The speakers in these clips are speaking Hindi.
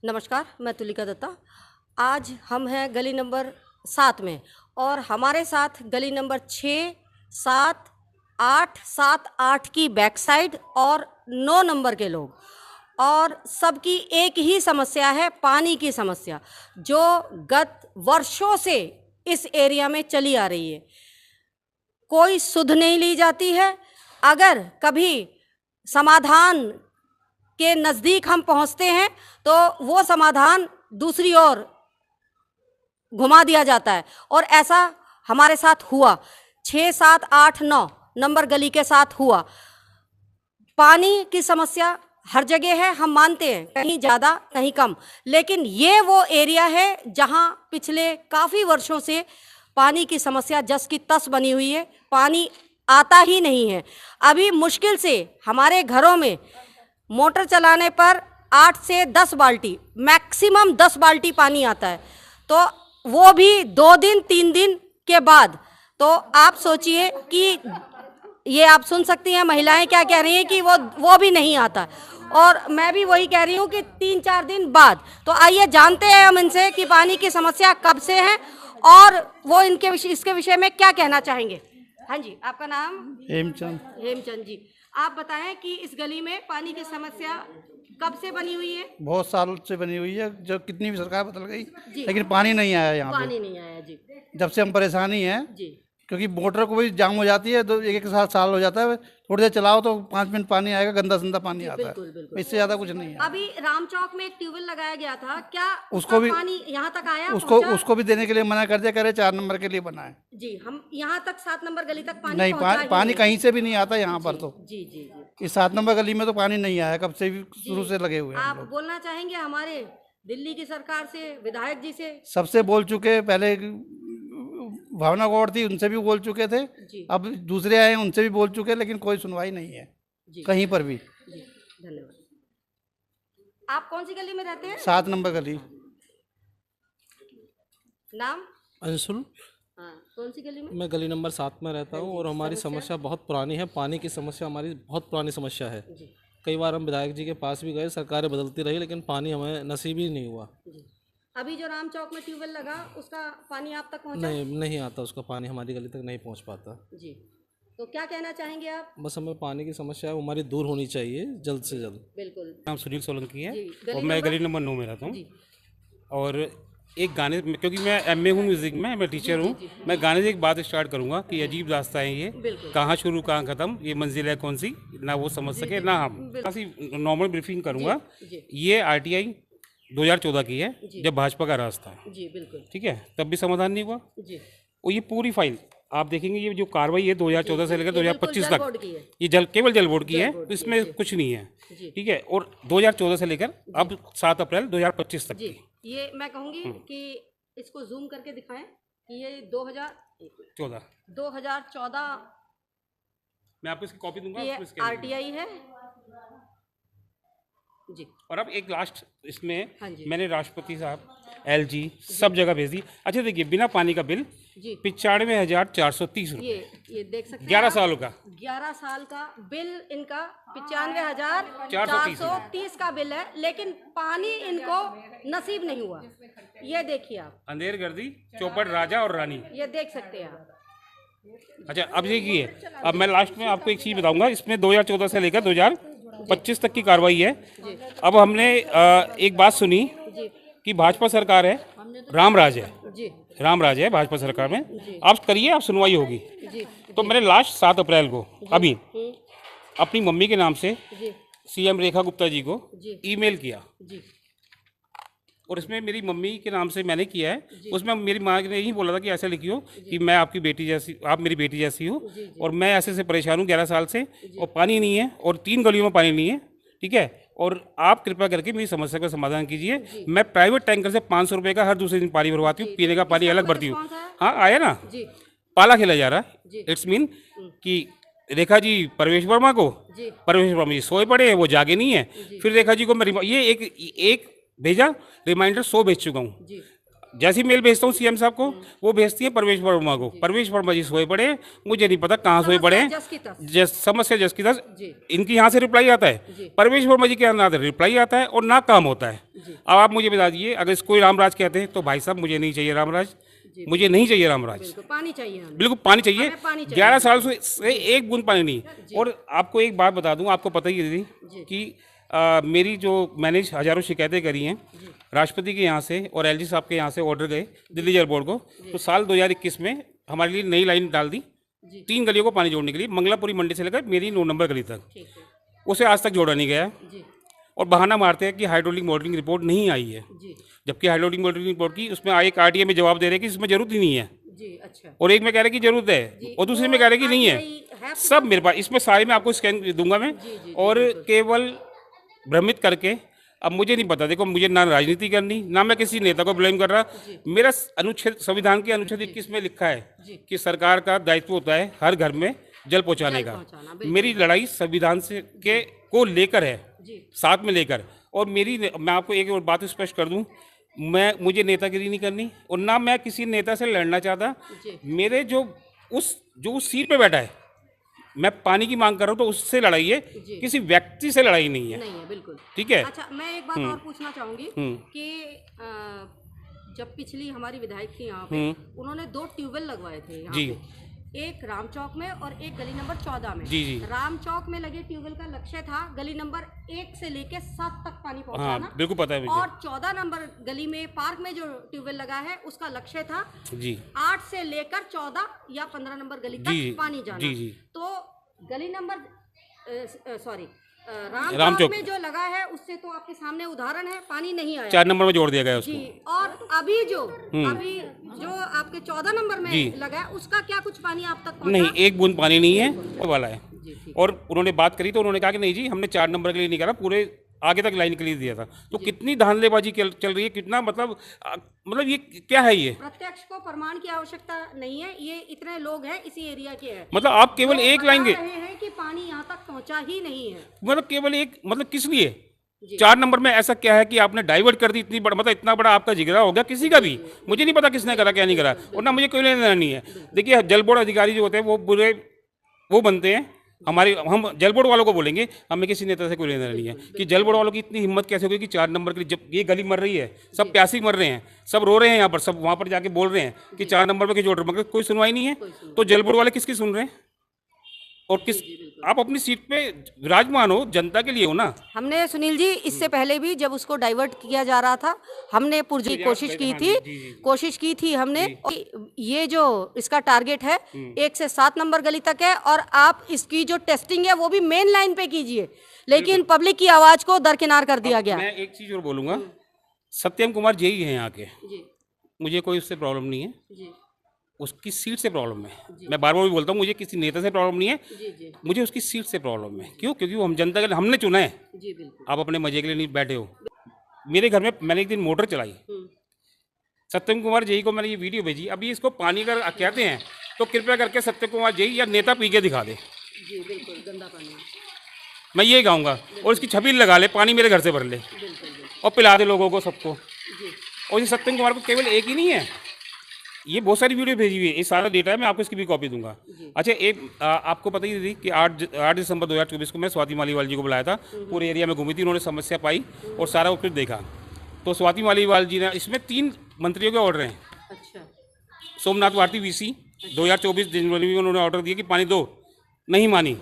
नमस्कार, मैं तुलिका दत्ता। आज हम हैं गली नंबर 7 में और हमारे साथ गली नंबर 6, 7, 8, 7, 8 की बैक साइड और 9 नंबर के लोग, और सबकी एक ही समस्या है, पानी की समस्या, जो गत वर्षों से इस एरिया में चली आ रही है। कोई सुध नहीं ली जाती है। अगर कभी समाधान के नज़दीक हम पहुंचते हैं तो वो समाधान दूसरी ओर घुमा दिया जाता है, और ऐसा हमारे साथ हुआ। 6, 7, 8, 9 नंबर गली के साथ हुआ। पानी की समस्या हर जगह है, हम मानते हैं, कहीं ज़्यादा कहीं कम, लेकिन ये वो एरिया है जहां पिछले काफ़ी वर्षों से पानी की समस्या जस की तस बनी हुई है। पानी आता ही नहीं है। अभी मुश्किल से हमारे घरों में मोटर चलाने पर 8 से 10 बाल्टी, मैक्सिमम 10 बाल्टी पानी आता है, तो वो भी 2 दिन 3 दिन के बाद। तो आप सोचिए कि ये आप सुन सकती हैं महिलाएं क्या कह रही हैं कि वो भी नहीं आता, और मैं भी वही कह रही हूँ कि 3-4 दिन बाद। तो आइए जानते हैं हम इनसे कि पानी की समस्या कब से है और वो इसके विषय में क्या कहना चाहेंगे। हाँ जी, आपका नाम? हेमचंद जी, आप बताएं कि इस गली में पानी की समस्या कब से बनी हुई है? बहुत साल से बनी हुई है, जब कितनी भी सरकार बदल गई लेकिन पानी नहीं आया यहाँ पे। पानी नहीं आया जी। जब से हम परेशानी है जी, क्योंकि मोटर को भी जाम हो जाती है, तो एक साथ साल हो जाता है। थोड़ी देर चलाओ तो 5 मिनट पानी आएगा, गंदा संदा पानी आता है, बिल्कुल। इससे ज्यादा कुछ नहीं है। अभी राम चौक में एक ट्यूबवेल लगाया गया था, क्या उसको भी पानी यहाँ तक आया? उसको भी देने के लिए मना कर दिया, कह रहे 4 नंबर के लिए बना है जी। हम यहाँ तक 7 नंबर गली तक पानी नहीं, पानी कहीं से भी नहीं आता यहाँ पर। तो जी। इस 7 नंबर गली में तो पानी नहीं आया, कब से भी शुरू से लगे हुए हैं हम आप लोग। बोलना चाहेंगे हमारे दिल्ली की सरकार से, विधायक जी से? सबसे बोल चुके, पहले भावना गौड़ थी, उनसे भी बोल चुके थे, अब दूसरे आए हैं उनसे भी बोल चुके, लेकिन कोई सुनवाई नहीं है कहीं पर भी। जी, धन्यवाद। आप कौन सी गली में रहते हैं? 7 नंबर गली। नाम? अंशुल। हाँ, कौन सी गली में? मैं गली नंबर 7 में रहता हूँ और हमारी समस्या बहुत पुरानी है। पानी की समस्या हमारी बहुत पुरानी समस्या है। कई बार हम विधायक जी के पास भी गए, सरकारें बदलती रही, लेकिन पानी हमें नसीब ही नहीं हुआ। अभी जो राम चौक में ट्यूबवेल लगा, उसका पानी आप तक पहुंचा? नहीं आता, उसका पानी हमारी गली तक नहीं पहुँच पाता जी। तो क्या कहना चाहेंगे आप? बस हमें पानी की समस्या है, हमारी दूर होनी चाहिए जल्द से जल्द। बिल्कुल। नाम सुनील सोलंकी है जी, और मैं गली नंबर 9 में रहता हूँ। और एक गाने, क्योंकि मैं एमए हूँ म्यूज़िक में, मैं टीचर हूँ, मैं गाने से एक बात स्टार्ट करूँगा कि अजीब रास्ता है ये, कहाँ शुरू कहाँ ख़त्म, ये मंजिल है कौन सी, ना वो समझ सके ना हम। ऐसी नॉर्मल ब्रीफिंग करूँगा। ये आरटीआई 2014 की है, जब भाजपा का राज था। जी, बिल्कुल। ठीक है, तब भी समाधान नहीं हुआ। जी। और ये पूरी फाइल आप देखेंगे, ये जो कार्रवाई है 2014 से लेकर 2025 जल बोर्ड की है। तक, ये केवल जल बोर्ड की है, तो इसमें कुछ नहीं है। ठीक है, और 2014 से लेकर अब 7 अप्रैल 2025 तक की। ये मैं कहूँगी कि इसको जूम करके दिखाएं कि ये 2014 मैं आपको इसकी कॉपी दूंगा, ये आपको इसके आरटीआई है जी। और अब एक लास्ट इसमें हाँ जी। मैंने राष्ट्रपति साहब, एलजी सब जगह भेज दी। अच्छा देखिए, बिना पानी का बिल जी 95,430 रुपये, ये देख सकते हैं 11 आप। सालों का 11 साल का बिल इनका 95,430 का बिल है, लेकिन पानी इनको नसीब नहीं हुआ। ये देखिए आप, अंधेर गर्दी, चौपट, राजा और रानी। ये देख सकते हैं आप। अच्छा अब देखिए, अब मैं लास्ट में आपको एक चीज़ बताऊंगा, इसमें 2014 से लेकर 2025 तक की कार्रवाई है। अब हमने एक बात सुनी कि भाजपा सरकार है, राम राज है जी, राम राज है भाजपा सरकार में। आप करिए, आप सुनवाई होगी। तो मैंने लास्ट 7 अप्रैल को अभी अपनी मम्मी के नाम से सीएम रेखा गुप्ता जी को ईमेल किया, और इसमें मेरी मम्मी के नाम से मैंने किया है। उसमें मेरी माँ ने यही बोला था कि ऐसे लिखियो कि मैं आपकी बेटी जैसी, आप मेरी बेटी जैसी हो, और मैं ऐसे से परेशान हूँ 11 साल से, और पानी नहीं है, और 3 गलियों में पानी नहीं है। ठीक है, और आप कृपया करके मेरी समस्या का समाधान कीजिए। मैं प्राइवेट टैंकर से 500 रुपये का हर दूसरे दिन पानी भरवाती हूँ, पीने का पानी अलग भरती हूँ। हाँ आया ना, पाला खेला जा रहा है। इट्स मीन कि रेखा जी परवेश वर्मा जी सोए पड़े हैं, वो जागे नहीं है। फिर रेखा जी को मैं ये एक भेजा रिमाइंडर 100 भेज चुका हूँ। जैसे ही मेल भेजता हूँ सीएम साहब को, वो भेजती है परवेश वर्मा को। परवेश वर्मा जी सोए पड़े, मुझे नहीं पता कहाँ सोए पड़े हैं। समस्या जस की तस इनकी यहाँ से रिप्लाई आता है, परवेश वर्मा जी के यहाँ ना रिप्लाई आता है और ना काम होता है। अब आप मुझे बता दीजिए, अगर इसको रामराज कहते हैं तो भाई साहब मुझे नहीं चाहिए रामराज, मुझे नहीं चाहिए रामराज। पानी चाहिए हमें। बिल्कुल पानी चाहिए। 11 साल से एक बूंद पानी नहीं। और आपको एक बात बता दूं, आपको पता ही है दीदी कि मेरी जो मैंने हज़ारों शिकायतें करी हैं राष्ट्रपति के यहाँ से और एलजी साहब के यहाँ से ऑर्डर गए दिल्ली जल बोर्ड को, तो साल 2021 में हमारे लिए नई लाइन डाल दी 3 गलियों को पानी जोड़ने के लिए, मंगलापुरी मंडी से लेकर मेरी 9 नंबर गली तक। उसे आज तक जोड़ा नहीं गया और बहाना मारते हैं कि हाइड्रोलिक मॉडलिंग रिपोर्ट नहीं आई है, जबकि हाइड्रोलिक मॉडलिंग रिपोर्ट की उसमें एक आरटीए में जवाब दे रहे हैं कि इसमें जरूरत ही नहीं है। अच्छा। और एक में कह रहे कि जरूरत है और दूसरे में कह रहे कि नहीं है। सब मेरे पास, इसमें सारे में आपको स्कैन दूंगा मैं। और केवल भ्रमित करके, अब मुझे नहीं पता, देखो मुझे ना राजनीति करनी, ना मैं किसी नेता को ब्लेम कर रहा। मेरा अनुच्छेद, संविधान के अनुच्छेद 21 में लिखा है कि सरकार का दायित्व होता है हर घर में जल पहुंचाने का। मेरी लड़ाई संविधान से के को लेकर है, साथ में लेकर। और मैं आपको एक और बात स्पष्ट कर दूं, मुझे नेतागिरी नहीं करनी और ना मैं किसी नेता से लड़ना चाहता। मेरे जो उस सीट पे बैठा है, मैं पानी की मांग कर रहा हूँ तो उससे लड़ाई है, किसी व्यक्ति से लड़ाई नहीं है। नहीं है, बिल्कुल ठीक है। अच्छा, मैं एक बात और पूछना चाहूंगी कि जब पिछली हमारी विधायक थी यहाँ पे, उन्होंने 2 ट्यूबवेल लगवाए थे यहाँ पे, एक राम चौक में और एक गली नंबर 14 में। जी। राम चौक में लगे ट्यूबवेल का लक्ष्य था गली नंबर 1 से लेके 7 तक पानी पहुंचाना। हाँ, बिल्कुल पता है मुझे। और 14 नंबर गली में पार्क में जो ट्यूबवेल लगा है उसका लक्ष्य था 8 से लेकर 14 या 15 नंबर गली तक पानी जाना। तो गली नंबर राम चौक में जो लगा है उससे तो आपके सामने उदाहरण है, पानी नहीं आया। 4 नंबर में जोड़ दिया गया उसको। जी। और अभी जो आपके 14 नंबर में लगा है उसका क्या कुछ पानी आप तक पहुंचा? नहीं, एक बूंद पानी नहीं है वाला है। और उन्होंने बात करी तो उन्होंने कहा कि नहीं जी, हमने 4 नंबर के लिए नहीं करा, पूरे आगे तक लाइन के लिए दिया था। तो कितनी धांधलेबाजी चल रही है, कितना मतलब ये क्या है? ये प्रत्यक्ष को प्रमाण की आवश्यकता नहीं है, ये इतने लोग हैं इसी एरिया के हैं, मतलब आप केवल एक लाइन के हैं कि पानी यहाँ तक पहुँचा ही नहीं है, मतलब केवल एक, मतलब किस लिए 4 नंबर में ऐसा क्या है कि आपने डाइवर्ट कर दी इतनी बड़ा, मतलब इतना बड़ा आपका जिगरा हो गया किसी का भी? मुझे नहीं पता किसने करा क्या नहीं करा, और ना मुझे कोई लेना नहीं है। देखिए जल बोर्ड अधिकारी जो होते हैं वो बुरे वो बनते हैं। हम जल बोर्ड वालों को बोलेंगे, हमें किसी नेता से कोई लेना नहीं है कि जल बोर्ड वालों की इतनी हिम्मत कैसे होगी कि 4 नंबर के लिए, जब ये गली मर रही है, सब प्यासी मर रहे हैं, सब रो रहे हैं यहाँ पर, सब वहाँ पर जाके बोल रहे हैं कि 4 नंबर पे क्यों जोड़ रहे, मगर कोई सुनवाई नहीं है। तो जल बोर्ड वाले किसकी सुन रहे हैं? और किस, आप अपनी सीट पे विराजमान हो, जनता के लिए हो ना। हमने सुनील जी इससे पहले भी जब उसको डाइवर्ट किया जा रहा था, हमने पूरी कोशिश की थी हमने। ये जो इसका टारगेट है 1 से 7 नंबर गली तक है, और आप इसकी जो टेस्टिंग है वो भी मेन लाइन पे कीजिए, लेकिन पब्लिक की आवाज को दरकिनार कर दिया गया। मैं एक चीज और बोलूंगा, सत्यम कुमार जेई है यहाँ के, मुझे कोई उससे प्रॉब्लम नहीं है, उसकी सीट से प्रॉब्लम है। मैं बार बार भी बोलता हूँ, मुझे किसी नेता से प्रॉब्लम नहीं है, मुझे उसकी सीट से प्रॉब्लम है। क्यों? क्योंकि वो हम जनता के लिए, हमने चुना है। आप अपने मजे के लिए नहीं बैठे हो। मेरे घर में मैंने एक दिन मोटर चलाई, सत्यम कुमार जेई को मैंने ये वीडियो भेजी। अभी इसको पानी अगर कहते हैं तो कृपया करके सत्यम कुमार जेई या नेता पी के दिखा दे। गंदा पानी मैं ये कहूँगा, और इसकी छबील लगा ले, पानी मेरे घर से भर ले और पिला दे लोगों को, सबको। और ये सत्यम कुमार को केवल एक ही नहीं है, ये बहुत सारी वीडियो भेजी हुई है, ये सारा डेटा है, मैं आपको इसकी भी कॉपी दूंगा। अच्छा, एक आपको पता ही थी कि 8 दिसंबर 2024 को मैं स्वाति मालीवाल जी को बुलाया था, पूरे एरिया में घूमी थी, उन्होंने समस्या पाई और सारा कुछ देखा। तो स्वाति मालीवाल जी ने, इसमें 3 मंत्रियों के ऑर्डर हैं। अच्छा। सोमनाथ भारती वीसी 2024 जनवरी में उन्होंने ऑर्डर दिया कि पानी दो, नहीं मानी।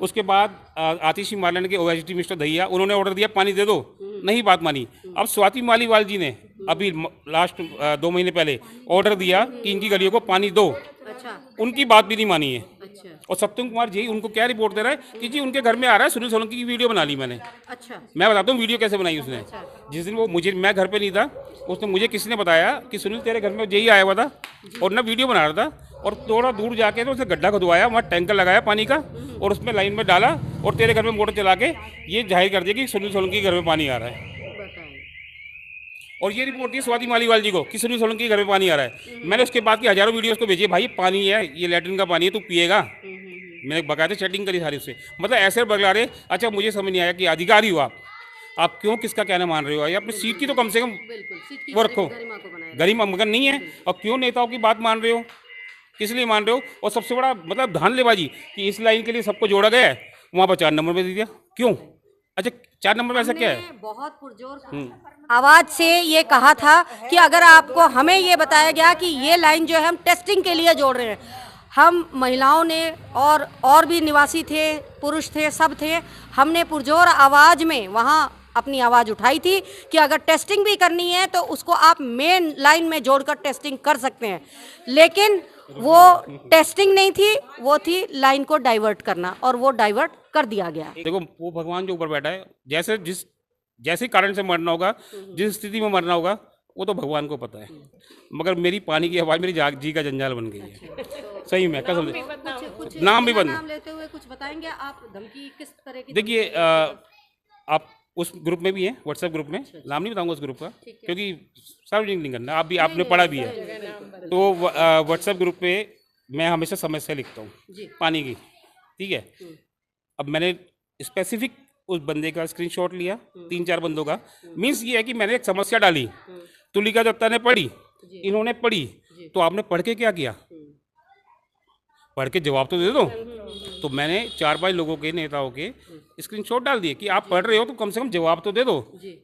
उसके बाद आतिशी मारलेंड के ओएसडी मिस्टर दहिया, उन्होंने ऑर्डर दिया पानी दे दो, नहीं बात मानी। अब स्वाति मालीवाल जी ने अभी लास्ट 2 महीने पहले ऑर्डर दिया कि इनकी गलियों को पानी दो। अच्छा। उनकी बात भी नहीं मानी है। अच्छा। और सत्यम कुमार जी उनको क्या रिपोर्ट दे रहा है कि जी उनके घर में आ रहा है, सुनील सोलंकी की वीडियो बना ली मैंने। अच्छा। मैं बताता हूँ वीडियो कैसे बनाई उसने। जिस दिन वो मैं घर पे नहीं था, उसने मुझे किसी ने बताया कि सुनील तेरे घर में जेई आया हुआ था और ना वीडियो बना रहा था, और थोड़ा दूर जाके तो उसने गड्ढा खुदवाया, वहाँ टैंकर लगाया पानी का और उसमें लाइन में डाला और तेरे घर में मोटर चला के ये जाहिर कर दिया कि सुनील सोलंकी के घर में पानी आ रहा है। और ये रिपोर्ट दी स्वाति मालीवाल जी को कि सुनील सोलंकी के घर में पानी आ रहा है। मैंने उसके बाद की हजारों वीडियोस को भेजी, भाई पानी है, ये लेटरिन का पानी है, तू पिएगा। मैंने बकायदे चैटिंग करी सारी उससे, मतलब ऐसे बगला रहे। अच्छा, मुझे समझ नहीं आया कि अधिकारी हो आप, आप क्यों किसका कहना मान रहे हो? या अपनी सीट की तो कम से कम बिल्कुल सीट की वो रखो, गरिमा को बनाए गरिमा मगर नहीं है। और क्यों नेताओं की बात मान रहे हो? किस लिए मान रहे हो? और सबसे बड़ा मतलब धांधलेबाजी कि इस लाइन के लिए सबको जोड़ा गया है, वहाँ पर 4 नंबर में दे दिया, क्यों? अच्छा 4 नंबर में ऐसा क्या है? हमने बहुत पुरजोर आवाज से ये कहा था कि अगर आपको हमें ये बताया गया कि ये लाइन जो है हम टेस्टिंग के लिए जोड़ रहे हैं, हम महिलाओं ने और भी निवासी थे, पुरुष थे, सब थे, हमने पुरजोर आवाज में वहाँ अपनी आवाज़ उठाई थी कि अगर टेस्टिंग भी करनी है तो उसको आप मेन लाइन में जोड़कर टेस्टिंग कर सकते हैं। लेकिन वो टेस्टिंग नहीं थी, वो थी लाइन को डाइवर्ट करना, और वो डाइवर्ट कर दिया गया। देखो वो भगवान जो ऊपर बैठा है, जैसे कारण से मरना होगा, जिस स्थिति में मरना होगा, वो तो भगवान को पता है। मगर मेरी पानी की आवाज़ मेरी जी का जंजाल बन गई है, सही में कसम से। कुछ नाम भी बंद। नाम लेते हुए कुछ बताएंगे आप? धमकी किस तरह की? देखिए आप उस ग्रुप में भी हैं, व्हाट्सएप ग्रुप में, नाम नहीं बताऊंगा उस ग्रुप का क्योंकि सार्वजनिक नहीं करना, आप भी आपने पढ़ा भी है। तो व्हाट्सएप ग्रुप पे मैं हमेशा समस्या लिखता हूँ पानी की, ठीक है। अब मैंने स्पेसिफिक उस बंदे का स्क्रीनशॉट लिया, 3-4 बंदों का। मीन्स ये है कि मैंने एक समस्या डाली, तुलिका दत्ता ने पढ़ी, इन्होंने पढ़ी, तो आपने पढ़ के क्या किया? पढ़ के जवाब तो दे दो। तो मैंने 4-5 लोगों के, नेताओं के स्क्रीनशॉट डाल दिए कि आप पढ़ रहे हो तो कम से कम जवाब तो दे दो।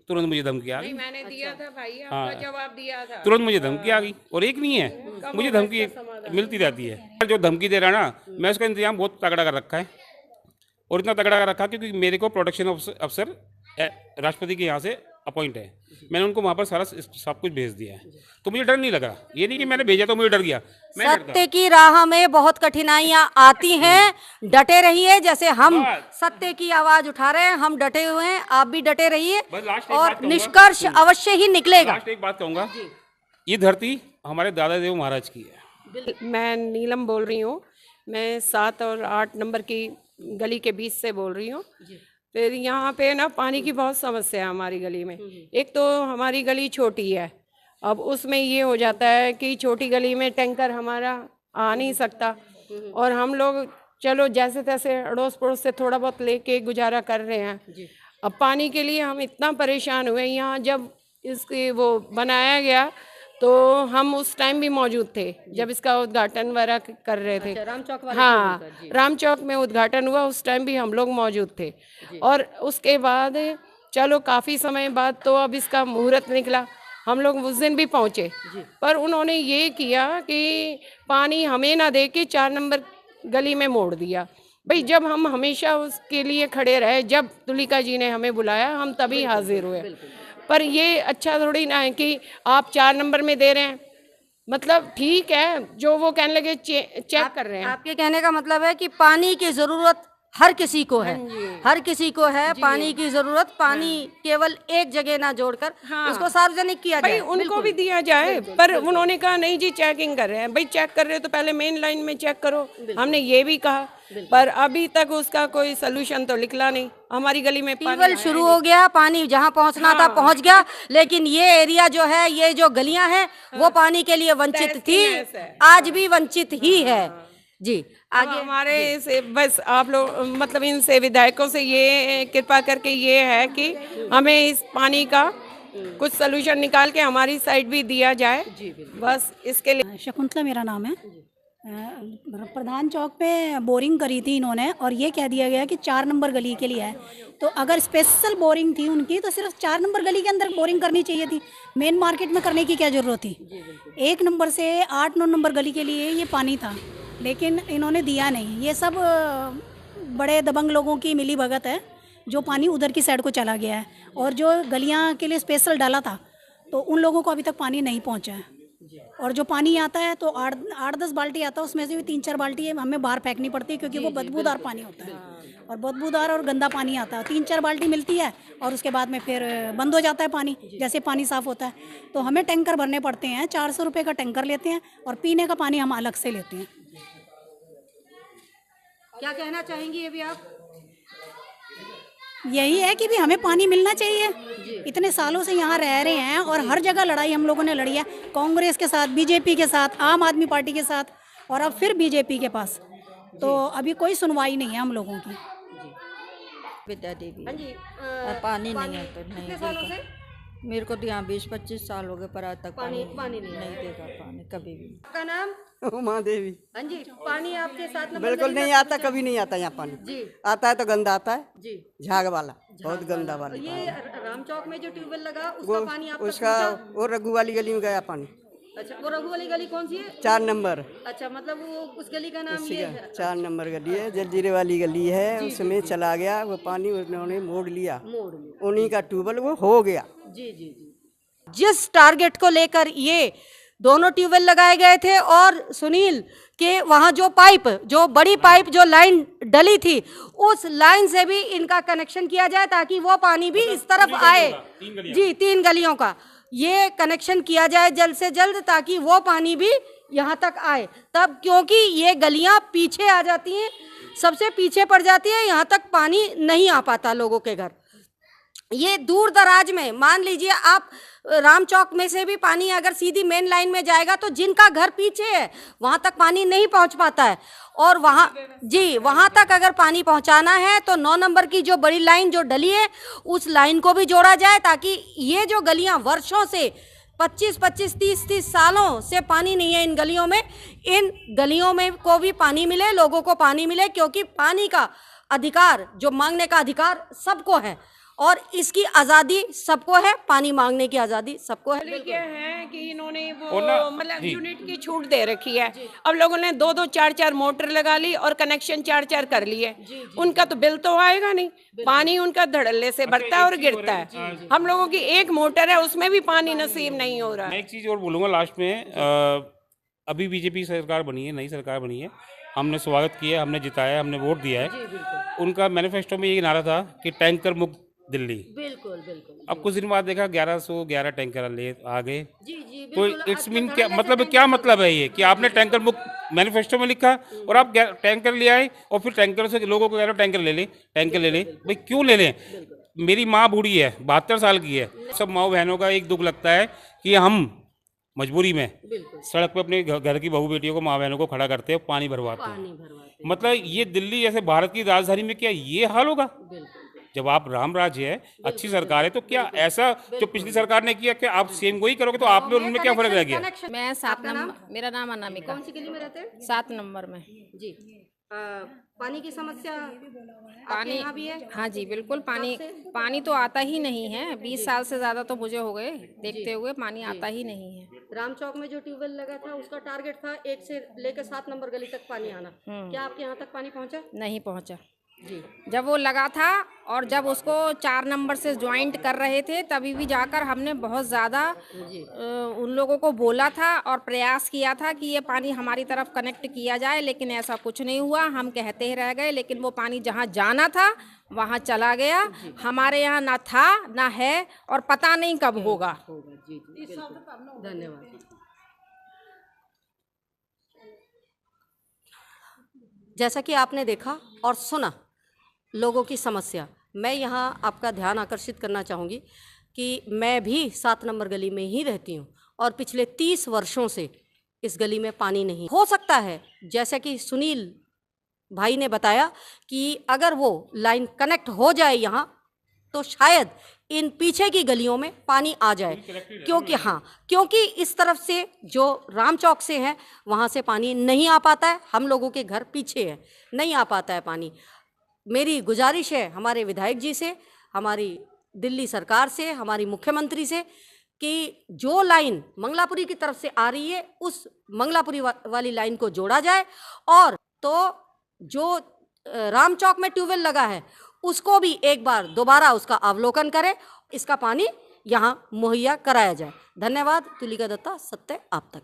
तुरंत मुझे धमकी आ गई। मैंने दिया था भाई, आपका जवाब दिया था। तुरंत मुझे धमकी आ गई, और एक नहीं है, मुझे धमकी मिलती रहती है। जो धमकी दे रहा है ना, मैं उसका इंतजाम बहुत तगड़ा कर रखा है, और इतना तगड़ा कर रखा क्योंकि मेरे को प्रोटेक्शन अफसर राष्ट्रपति के यहाँ से अपॉइंट है। मैंने उनको वहाँ पर सारा सब कुछ भेज दिया है, तो मुझे डर नहीं लगा। ये नहीं कि मैंने भेजा तो मुझे डर गया। मैं सत्य की राह में बहुत कठिनाइयां आती हैं, डटे रहिए। जैसे हम सत्य की आवाज उठा रहे हैं, हम डटे हुए हैं, आप भी डटे रहिए बस लास्ट एक बात और कहूंगा। निष्कर्ष अवश्य ही निकलेगा। लास्ट एक बात कहूँगा, ये धरती हमारे दादा देव महाराज की है। मैं नीलम बोल रही हूँ, मैं 7 और 8 नंबर की गली के बीच से बोल रही हूँ। फिर यहाँ पे ना पानी की बहुत समस्या है हमारी गली में। एक तो हमारी गली छोटी है, अब उसमें ये हो जाता है कि छोटी गली में टैंकर हमारा आ नहीं सकता, और हम लोग चलो जैसे तैसे अड़ोस पड़ोस से थोड़ा बहुत लेके गुजारा कर रहे हैं। अब पानी के लिए हम इतना परेशान हुए। यहाँ जब इसके वो बनाया गया तो हम उस टाइम भी मौजूद थे जब इसका उद्घाटन वगैरह कर रहे थे। राम चौक वाले हाँ, राम चौक में उद्घाटन हुआ, उस टाइम भी हम लोग मौजूद थे। और उसके बाद चलो काफ़ी समय बाद तो अब इसका मुहूर्त निकला, हम लोग उस दिन भी पहुँचे, पर उन्होंने ये किया कि पानी हमें ना दे के 4 नंबर गली में मोड़ दिया। भाई जब हम हमेशा उसके लिए खड़े रहे, जब तुलिका जी ने हमें बुलाया हम तभी हाजिर हुए, पर ये अच्छा थोड़ी ना है कि आप 4 नंबर में दे रहे हैं। मतलब ठीक है, जो वो कहने लगे चेक कर रहे हैं। आपके कहने का मतलब है कि पानी की जरूरत हर किसी को है, हर किसी को है पानी की जरूरत। पानी केवल एक जगह ना जोड़कर उसको सार्वजनिक किया जाए, भाई उनको भी दिया जाए। पर उन्होंने कहा नहीं जी चेकिंग कर रहे हैं। भाई चेक कर रहे हो तो पहले मेन लाइन में चेक करो, हमने ये भी कहा, पर अभी तक उसका कोई सलूशन तो निकला नहीं। हमारी गली में ट्यूबवेल शुरू हो गया, पानी जहाँ पहुँचना था पहुँच गया, लेकिन ये एरिया जो है, ये जो गलियां हैं वो पानी के लिए वंचित थी, आज भी वंचित ही है। जी आगे हमारे से बस आप लोग मतलब इनसे विधायकों से ये कृपा करके ये है कि हमें इस पानी का कुछ सलूशन निकाल के हमारी साइड भी दिया जाए, बस इसके लिए। शकुंतला मेरा नाम है। प्रधान चौक पे बोरिंग करी थी इन्होंने, और ये कह दिया गया कि 4 नंबर गली के लिए है। तो अगर स्पेशल बोरिंग थी उनकी तो सिर्फ 4 नंबर गली के अंदर बोरिंग करनी चाहिए थी, मेन मार्केट में करने की क्या ज़रूरत थी। 1 नंबर से 8-9 नंबर गली के लिए ये पानी था, लेकिन इन्होंने दिया नहीं। ये सब बड़े दबंग लोगों की मिली भगत है, जो पानी उधर की साइड को चला गया है, और जो गलियां के लिए स्पेशल डाला था तो उन लोगों को अभी तक पानी नहीं पहुंचा है। और जो पानी आता है तो 8-10 बाल्टी आता है, उसमें से भी 3-4 बाल्टी हमें बाहर फेंकनी पड़ती है, क्योंकि वो बदबूदार पानी होता है, और बदबूदार और गंदा पानी आता है। 3-4 बाल्टी मिलती है और उसके बाद में फिर बंद हो जाता है पानी, जैसे पानी साफ़ होता है। तो हमें टैंकर भरने पड़ते हैं, 400 रुपये का टैंकर लेते हैं, और पीने का पानी हम अलग से लेते हैं। क्या कहना चाहेंगी ये भी आप? यही है कि भी हमें पानी मिलना चाहिए। इतने सालों से यहाँ रह रहे हैं और हर जगह लड़ाई हम लोगों ने लड़ी है, कांग्रेस के साथ, बीजेपी के साथ, आम आदमी पार्टी के साथ, और अब फिर बीजेपी के पास। तो अभी कोई सुनवाई नहीं है हम लोगों की। विद्या देवी हाँ जी और पानी नहीं है तो नहीं कितने सालों से मेरे को तो यहाँ 20-25 साल हो गए पर आज तक पानी नहीं नहीं देखा पानी कभी भी। आपका नाम? उमा देवी। हाँ जी, पानी आपके 7 नंबर बिल्कुल गली नहीं में आता, कभी नहीं आता यहाँ पानी। जी आता है तो गंदा आता है, जी। झाग वाला, बहुत गंदा वाला। ये राम चौक में जो ट्यूबवेल लगा उसका वो पानी आप तक उसका पहुंचा? वो रघु वाली गली में गया पानी, अच्छा, वो रघु वाली गली कौन सी है? 4 नंबर। अच्छा, मतलब वो उस गली का नाम उसी ये का है? 4 नंबर गली है, जलजीरे वाली गली है, उसमें चला गया वो पानी, उन्होंने मोड़ लिया, मोड़ में। उन्हीं का ट्यूबवेल वो हो गया। जी जी जी। जिस टारगेट को लेकर ये दोनों ट्यूबवेल लगाए गए थे और सुनील के वहाँ जो पाइप, जो बड़ी पाइप जो लाइन डली थी, उस लाइन से भी इनका कनेक्शन किया जाए ताकि वो पानी भी इस तरफ आए। जी, 3 गलियों का ये कनेक्शन किया जाए जल्द से जल्द ताकि वो पानी भी यहाँ तक आए। तब क्योंकि ये गलियाँ पीछे आ जाती हैं, सबसे पीछे पड़ जाती है, यहाँ तक पानी नहीं आ पाता लोगों के घर। ये दूर दराज में, मान लीजिए आप राम चौक में से भी पानी अगर सीधी मेन लाइन में जाएगा तो जिनका घर पीछे है वहाँ तक पानी नहीं पहुँच पाता है। और वहाँ जी, वहाँ तक अगर पानी पहुँचाना है तो 9 नंबर की जो बड़ी लाइन जो डली है उस लाइन को भी जोड़ा जाए ताकि ये जो गलियाँ वर्षों से 25-25, 30-30 सालों से पानी नहीं है इन गलियों में, इन गलियों में को भी पानी मिले, लोगों को पानी मिले, क्योंकि पानी का अधिकार, जो मांगने का अधिकार सबको है और इसकी आज़ादी सबको है, पानी मांगने की आज़ादी सबको है। क्या है कि इन्होंने वो मतलब यूनिट की छूट दे रखी है। अब लोगों ने 2-2, 4-4 मोटर लगा ली और कनेक्शन 4-4 कर लिए। उनका तो बिल तो आएगा नहीं, पानी उनका धड़ल्ले से बढ़ता है और गिरता है। हम लोगों की एक मोटर है, उसमें भी पानी नसीब नहीं हो रहा है। मैं एक चीज़ और बोलूँगा लास्ट में, अभी बीजेपी सरकार बनी है, नई सरकार बनी है, हमने स्वागत किया, हमने जिताया, हमने वोट दिया है। उनका मैनिफेस्टो में ये नारा था कि टैंकर मुक्त दिल्ली। बिल्कुल बिल्कुल। अब कुछ दिन बाद देखा 1111 टैंकर ले आ गए। जी जी तो बिल्कुल। इट्स मीन क्या मतलब, क्या मतलब है ये कि आपने टैंकर मुक्त मैनिफेस्टो में लिखा और आप टैंकर ले आए और फिर टैंकर से लोगों को कह रहे हो टैंकर ले ले, टैंकर ले ले। भाई क्यों ले लें? मेरी माँ बूढ़ी है, 72 साल की है। सब माँ बहनों का एक दुख लगता है कि हम मजबूरी में सड़क पे अपने घर की बहू बेटियों को, माँ बहनों को खड़ा करते हैं, पानी भरवाते हैं। मतलब ये दिल्ली जैसे भारत की राजधानी में क्या ये हाल होगा? जब आप राम राज्य है, अच्छी सरकार है, तो क्या ऐसा जो पिछली सरकार ने किया, क्या आप सेम वही करोगे? तो आप में उनमें क्या फर्क रह गया? मैं 7 नंबर, मेरा नाम अनामिका। कौन सी गली में रहते हैं? 7 नंबर में। जी। पानी की समस्या पानी यहाँ भी है? हाँ जी बिल्कुल, पानी तो आता ही नहीं है। 20 साल से ज़्यादा तो मुझे हो गए देखते हुए, पानी आता ही नहीं है। राम चौक में जो ट्यूबवेल लगा था उसका टारगेट था 1 से लेकर 7 नंबर गली तक पानी आना। क्या आपके यहाँ तक पानी पहुँचा? नहीं पहुँचा। जी। जब वो लगा था और जब उसको 4 नंबर से ज्वाइंट कर रहे थे तभी भी जाकर हमने बहुत ज़्यादा उन लोगों को बोला था और प्रयास किया था कि ये पानी हमारी तरफ कनेक्ट किया जाए, लेकिन ऐसा कुछ नहीं हुआ। हम कहते ही रह गए, लेकिन वो पानी जहाँ जाना था वहाँ चला गया। हमारे यहाँ ना था ना है और पता नहीं कब होगा। जी जी, धन्यवाद। जैसा कि आपने देखा और सुना लोगों की समस्या, मैं यहाँ आपका ध्यान आकर्षित करना चाहूँगी कि मैं भी 7 नंबर गली में ही रहती हूँ और पिछले 30 वर्षों से इस गली में पानी नहीं। हो सकता है जैसा कि सुनील भाई ने बताया कि अगर वो लाइन कनेक्ट हो जाए यहाँ तो शायद इन पीछे की गलियों में पानी आ जाए, क्योंकि इस तरफ से जो राम चौक से है वहाँ से पानी नहीं आ पाता है। हम लोगों के घर पीछे है, नहीं आ पाता है पानी। मेरी गुजारिश है हमारे विधायक जी से, हमारी दिल्ली सरकार से, हमारी मुख्यमंत्री से कि जो लाइन मंगलापुरी की तरफ से आ रही है उस मंगलापुरी वाली लाइन को जोड़ा जाए और तो जो राम चौक में ट्यूबवेल लगा है उसको भी एक बार दोबारा उसका अवलोकन करें, इसका पानी यहाँ मुहैया कराया जाए। धन्यवाद। तुलिका दत्ता, सत्य आप तक।